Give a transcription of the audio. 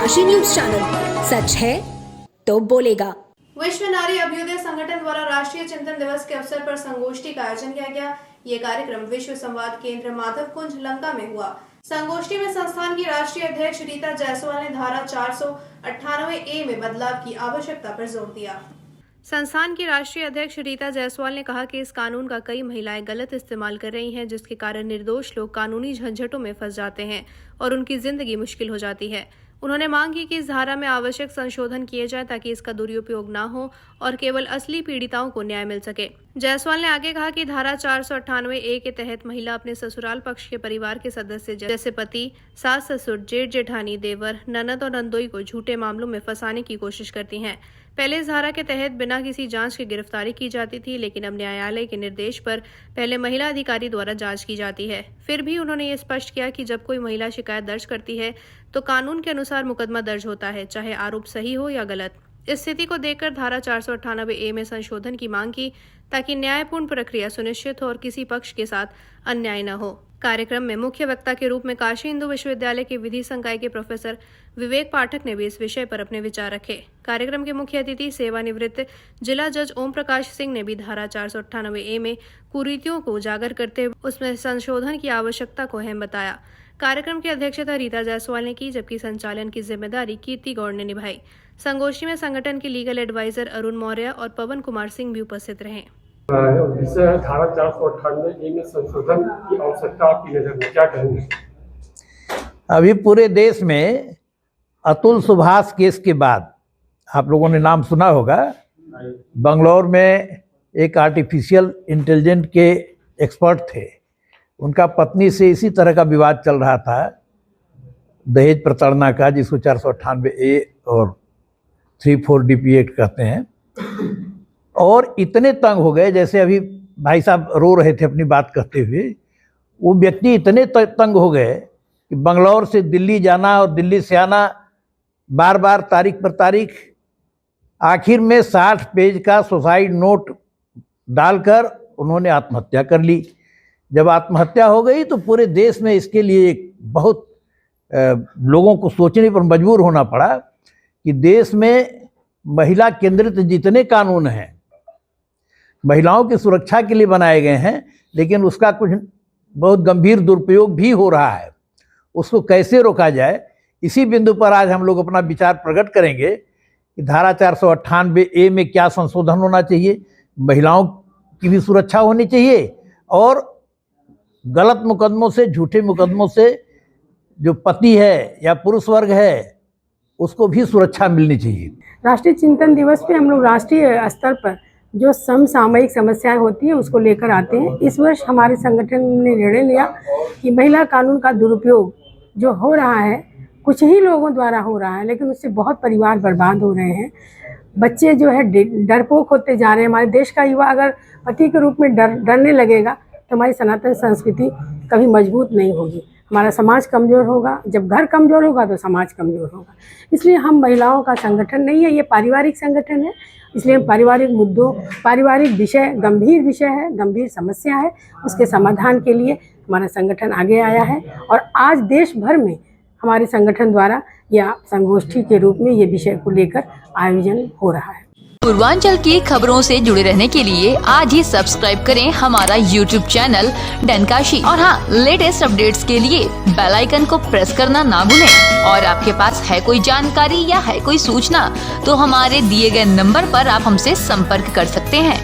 Kashi news channel, सच है तो बोलेगा। विश्व नारी अभ्युदय संगठन द्वारा राष्ट्रीय चिंतन दिवस के अवसर पर संगोष्ठी का आयोजन किया गया। ये कार्यक्रम विश्व संवाद केंद्र माधव कुंज लंका में हुआ। संगोष्ठी में संस्थान की राष्ट्रीय अध्यक्ष रीता जायसवाल ने धारा 498A में बदलाव की आवश्यकता पर जोर दिया। संस्थान की राष्ट्रीय अध्यक्ष रीता जायसवाल ने कहा कि इस कानून का कई महिलाएं गलत इस्तेमाल कर रही हैं, जिसके कारण निर्दोष लोग कानूनी झंझटों में फंस जाते हैं और उनकी जिंदगी मुश्किल हो जाती है। उन्होंने मांग की कि इस धारा में आवश्यक संशोधन किए जाए ताकि इसका दुरुपयोग न हो और केवल असली पीड़िताओं को न्याय मिल सके। जायसवाल ने आगे कहा कि धारा 498A के तहत महिला अपने ससुराल पक्ष के परिवार के सदस्य जैसे पति, सास ससुर, जेठ जेठानी, देवर, ननद और नंदोई को झूठे मामलों में फंसाने की कोशिश करती हैं। पहले इस धारा के तहत बिना किसी जांच के गिरफ्तारी की जाती थी, लेकिन अब न्यायालय के निर्देश पर पहले महिला अधिकारी द्वारा जांच की जाती है। फिर भी उन्होंने ये स्पष्ट किया कि जब कोई महिला शिकायत दर्ज करती है तो कानून के अनुसार मुकदमा दर्ज होता है, चाहे आरोप सही हो या गलत। इस स्थिति को देखकर धारा 498A में संशोधन की मांग की ताकि न्यायपूर्ण प्रक्रिया सुनिश्चित हो और किसी पक्ष के साथ अन्याय न हो। कार्यक्रम में मुख्य वक्ता के रूप में काशी हिंदू विश्वविद्यालय के विधि संकाय के प्रोफेसर विवेक पाठक ने भी इस विषय पर अपने विचार रखे। कार्यक्रम के मुख्य अतिथि सेवानिवृत्त जिला जज ओम प्रकाश सिंह ने भी धारा 498A में कुरीतियों को उजागर करते हुए उसमें संशोधन की आवश्यकता को अहम बताया। कार्यक्रम की अध्यक्षता रीता जायसवाल ने की, जबकि संचालन की जिम्मेदारी कीर्ति गौड़ ने निभाई। संगोष्ठी में संगठन के लीगल एडवाइजर अरुण मौर्य और पवन कुमार सिंह भी उपस्थित रहे। विषय है धारा 498A में संशोधन की आवश्यकता आपकी नजर में क्या कहेंगे? अभी पूरे देश में अतुल सुभाष केस के बाद आप लोगों ने नाम सुना होगा, बंगलौर में एक आर्टिफिशियल इंटेलिजेंट के एक्सपर्ट थे। उनका पत्नी से इसी तरह का विवाद चल रहा था, दहेज प्रताड़ना का, जिसको 498A और 34 DP एक्ट कहते हैं। और इतने तंग हो गए, जैसे अभी भाई साहब रो रहे थे अपनी बात करते हुए, वो व्यक्ति इतने तंग हो गए कि बंगलौर से दिल्ली जाना और दिल्ली से आना, बार बार तारीख पर तारीख, आखिर में 60 पेज का सुसाइड नोट डालकर उन्होंने आत्महत्या कर ली। जब आत्महत्या हो गई तो पूरे देश में इसके लिए बहुत लोगों को सोचने पर मजबूर होना पड़ा कि देश में महिला केंद्रित जितने कानून हैं महिलाओं की सुरक्षा के लिए बनाए गए हैं, लेकिन उसका कुछ बहुत गंभीर दुरुपयोग भी हो रहा है। उसको कैसे रोका जाए, इसी बिंदु पर आज हम लोग अपना विचार प्रकट करेंगे कि धारा 498A में क्या संशोधन होना चाहिए, महिलाओं की भी सुरक्षा होनी चाहिए और गलत मुकदमों से, झूठे मुकदमों से जो पति है या पुरुष वर्ग है उसको भी सुरक्षा मिलनी चाहिए। राष्ट्रीय चिंतन दिवस पे हम लोग राष्ट्रीय स्तर पर जो समसामयिक समस्याएं होती हैं उसको लेकर आते हैं। इस वर्ष हमारे संगठन ने निर्णय लिया कि महिला कानून का दुरुपयोग जो हो रहा है, कुछ ही लोगों द्वारा हो रहा है, लेकिन उससे बहुत परिवार बर्बाद हो रहे हैं। बच्चे जो है डरपोक होते जा रहे हैं। हमारे देश का युवा अगर पति के रूप में डरने लगेगा तो हमारी सनातन संस्कृति कभी मजबूत नहीं होगी, हमारा समाज कमज़ोर होगा। जब घर कमज़ोर होगा तो समाज कमज़ोर होगा। इसलिए हम महिलाओं का संगठन नहीं है, ये पारिवारिक संगठन है। इसलिए हम पारिवारिक मुद्दों, पारिवारिक विषय, गंभीर विषय है, गंभीर समस्या है, उसके समाधान के लिए हमारा संगठन आगे आया है। और आज देश भर में हमारे संगठन द्वारा या संगोष्ठी के रूप में ये विषय को लेकर आयोजन हो रहा है। पूर्वांचल की खबरों से जुड़े रहने के लिए आज ही सब्सक्राइब करें हमारा YouTube चैनल डनकाशी और हाँ, लेटेस्ट अपडेट्स के लिए बेल आइकन को प्रेस करना ना भूलें। और आपके पास है कोई जानकारी या है कोई सूचना तो हमारे दिए गए नंबर पर आप हमसे संपर्क कर सकते हैं।